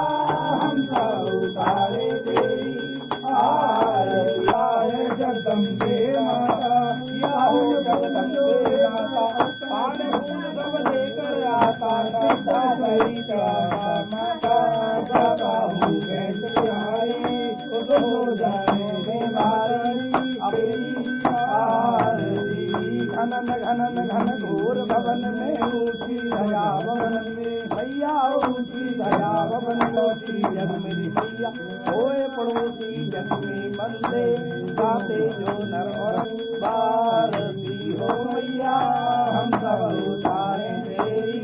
हम सब उतारे तेरी आरती। आए जगदम्बे माता, आओ जगदम्बे माता, पान फूल सब लेकर आता श्रद्धा सहित आता माता। बाबा हूँ बैठ प्यारी, खुद हो जाने दे मारी अपनी आरती। घनन घनन घन घोर भवन में ऊंची दया भवन में मैया, ऊंची दया भवन ऊंची जग मेरी मैया। होए पड़ोसी जग में बंदे, गाते जो नर और भारती हो मैया। हम सब उतारे तेरी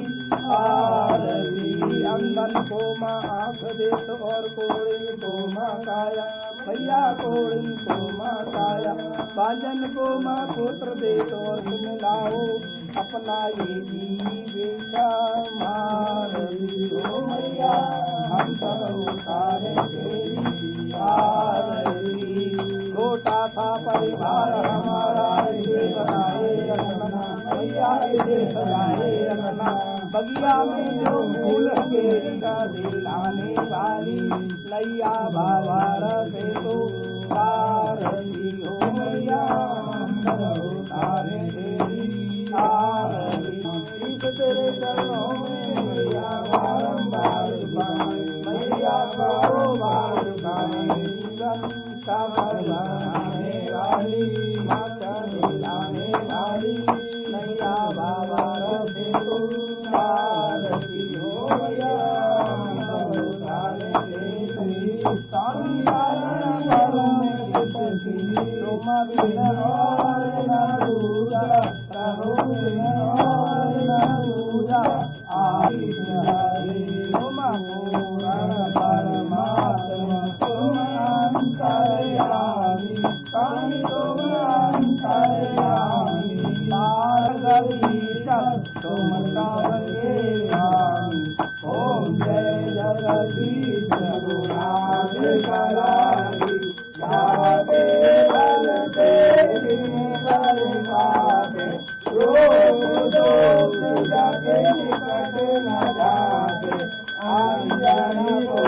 आरती। अंधन को माँ आँख देत और कोड़ी को माँ काया मैया, कोड़ी को माँ काया। बाजन को माँ पुत्र देत और तुम लाओ अपना ये जीविका मारती हो मैया। हम सब उतारे तेरी आरती। छोटा सा परिवार हमारा इसे बनाए रखना मैया, इसे सजाए रखना। बगिया में जो फूल केरिका दिलाने वाली लैया बाबा से तो आरती हो मैया। हम सब उतारे तेरी आरती। तेरे चरणों में मैया बारंबार झुकाए मैया, बारंबार झुकाए। जीवन का बनाने वाली माता दिलाने वाली मैया बाबा से तो आरती हो मैया। तुम बिन और न दूजा, प्रभु बिन और न दूजा। तुम पूर्ण परमात्मा, तुम अंतर्यामी, स्वामी तुम अंतर्यामी। भार्गवीशर तुम सबके स्वामी। ओम जय जगदीश रघुनाथ करारी, जाते बनते बल पाते। रोग दोष जग निकट न जाते, अंजनी को